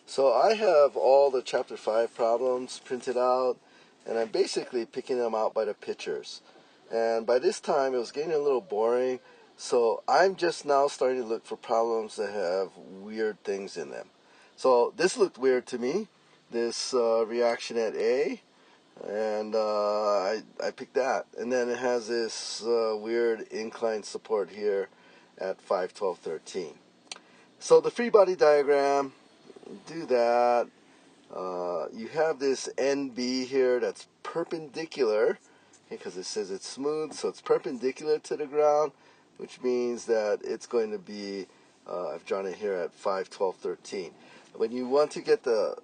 So I have all the chapter 5 problems printed out, and I'm basically picking them out by the pictures. And by this time it was getting a little boring, so I'm just now starting to look for problems that have weird things in them. So this looked weird to me, this reaction at A, and I picked that. And then it has this weird incline support here at 5, 12, 13. So the free body diagram, do that. You have this NB here that's perpendicular, because it says it's smooth, so it's perpendicular to the ground, which means that it's going to be, I've drawn it here at 5, 12, 13. When you want to get the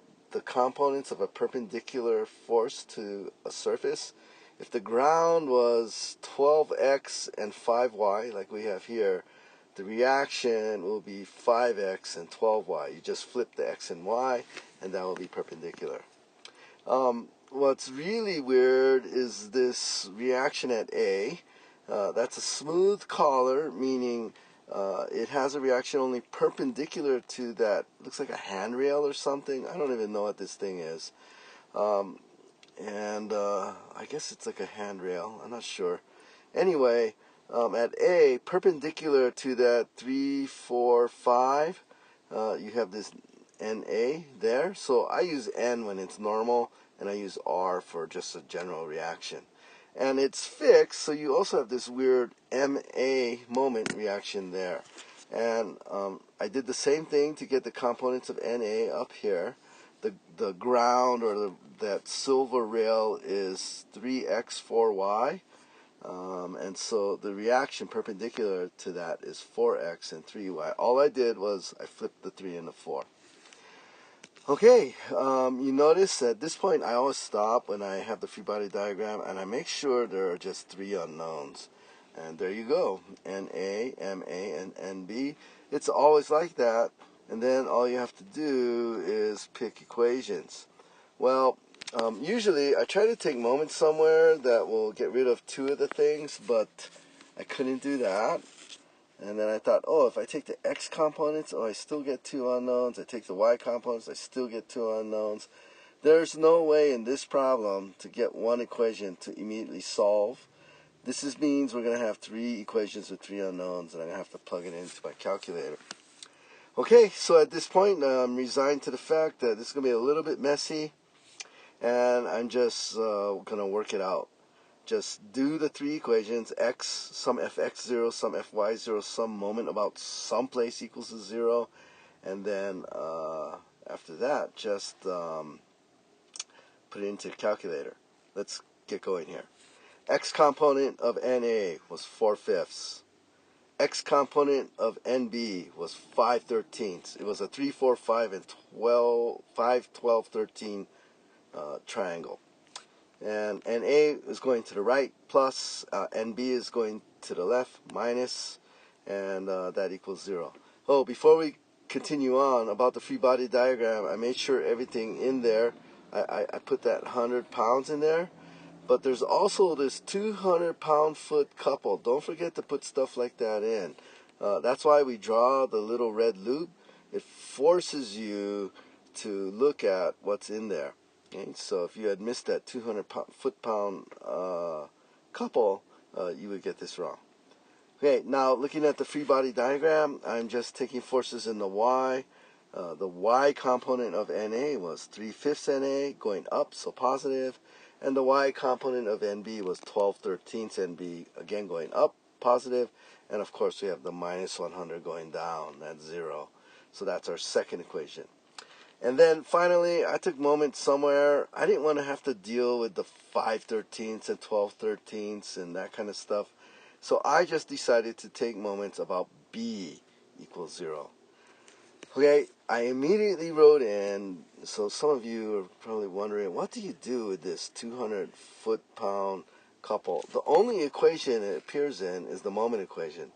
components of a perpendicular force to a surface, if the ground was 12x and 5y, like we have here, the reaction will be 5x and 12y. You just flip the x and y, and that will be perpendicular. What's really weird is this reaction at A. That's a smooth collar, meaning it has a reaction only perpendicular to that. Looks like a handrail or something. I don't even know what this thing is. I guess it's like a handrail. I'm not sure. Anyway, at A, perpendicular to that 3, 4, 5, you have this NA there. So I use N when it's normal, and I use R for just a general reaction. And it's fixed, so you also have this weird MA moment reaction there. And I did the same thing to get the components of NA up here. The ground, or that silver rail, is 3x 4y. And so the reaction perpendicular to that is 4x and 3y. All I did was I flipped the 3 and the 4. Okay, you notice at this point I always stop when I have the free body diagram, and I make sure there are just 3 unknowns. And there you go, NA, MA, and NB. It's always like that, and then all you have to do is pick equations. Well, usually I try to take moments somewhere that will get rid of 2 of the things, but I couldn't do that. And then I thought, oh, if I take the x components, I still get 2 unknowns. I take the y components, I still get 2 unknowns. There's no way in this problem to get one equation to immediately solve. This means we're going to have 3 equations with 3 unknowns, and I'm going to have to plug it into my calculator. Okay, so at this point, I'm resigned to the fact that this is going to be a little bit messy, and I'm just going to work it out. Just do the 3 equations, x, some fx0, some fy0, some moment about someplace equals to 0, and then after that, just put it into the calculator. Let's get going here. X component of NA was 4/5. X component of NB was 5/13. It was a 3, 4, 5, and 12, 5, 12, 13 triangle. And NA is going to the right, plus, NB is going to the left, minus, and that equals 0. Oh, before we continue on about the free body diagram, I made sure everything in there, I put that 100 pounds in there, but there's also this 200-pound foot couple. Don't forget to put stuff like that in. That's why we draw the little red loop. It forces you to look at what's in there. Okay, so if you had missed that 200 foot-pound couple, you would get this wrong. Okay, now looking at the free body diagram, I'm just taking forces in the y. The y component of NA was 3/5 NA, going up, so positive. And the y component of NB was 12/13 NB, again going up, positive. And of course we have the minus 100 going down, that's 0. So that's our second equation. And then finally, I took moments somewhere. I didn't want to have to deal with the 5/13 and 12/13 and that kind of stuff. So I just decided to take moments about B equals 0. Okay, I immediately wrote in, so some of you are probably wondering, what do you do with this 200 foot-pound couple? The only equation it appears in is the moment equation.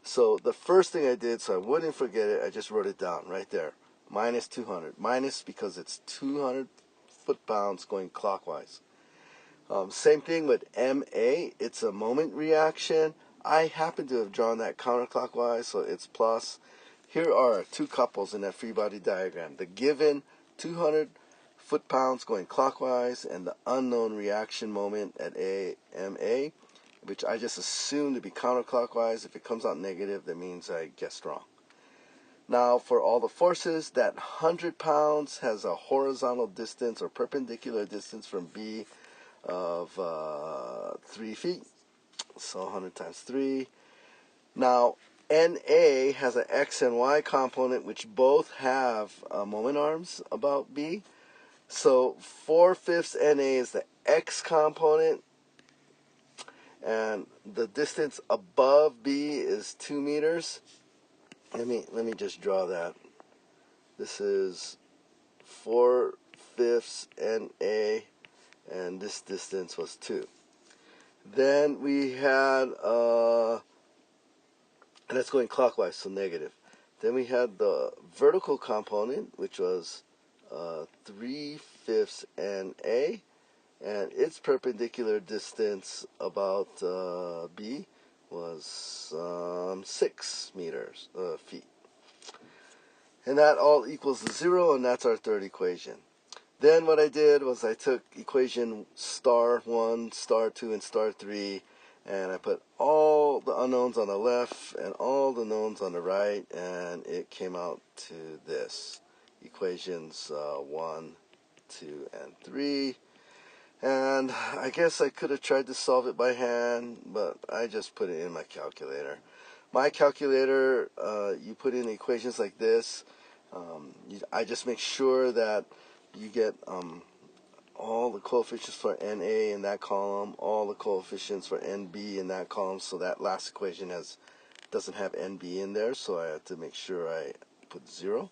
So the first thing I did, so I wouldn't forget it, I just wrote it down right there. Minus 200. Minus because it's 200 foot-pounds going clockwise. Same thing with MA. It's a moment reaction. I happen to have drawn that counterclockwise, so it's plus. here are two couples in that free body diagram. The given 200 foot-pounds going clockwise and the unknown reaction moment at AMA, which I just assumed to be counterclockwise. If it comes out negative, that means I guessed wrong. Now, for all the forces, that 100 pounds has a horizontal distance or perpendicular distance from B of 3 feet. So 100 times 3. Now, NA has an X and Y component, which both have moment arms about B. So 4/5 NA is the X component, and the distance above B is 2 meters. Let me just draw that. This is 4/5 NA, and this distance was 2. Then we had, and that's going clockwise, so negative. Then we had the vertical component, which was 3/5 NA, and its perpendicular distance about B was 6 meters, feet. And that all equals 0, and that's our third equation. Then what I did was I took equation star 1, star 2, and star 3, and I put all the unknowns on the left and all the knowns on the right, and it came out to this. Equations 1, 2, and 3. And I guess I could have tried to solve it by hand, but I just put it in my calculator. My calculator, you put in equations like this. I just make sure that you get all the coefficients for NA in that column, all the coefficients for NB in that column, so that last equation doesn't have NB in there, so I have to make sure I put 0.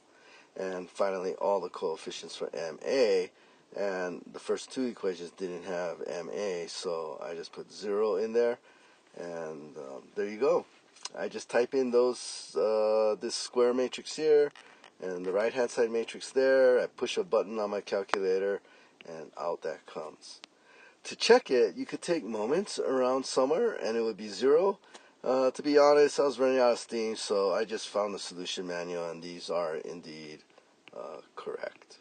And finally, all the coefficients for MA, and the first two equations didn't have MA, so I just put 0 in there, and there you go. I just type in this square matrix here, and the right-hand side matrix there. I push a button on my calculator, and out that comes. To check it, you could take moments around somewhere, and it would be 0. To be honest, I was running out of steam, so I just found the solution manual, and these are indeed correct.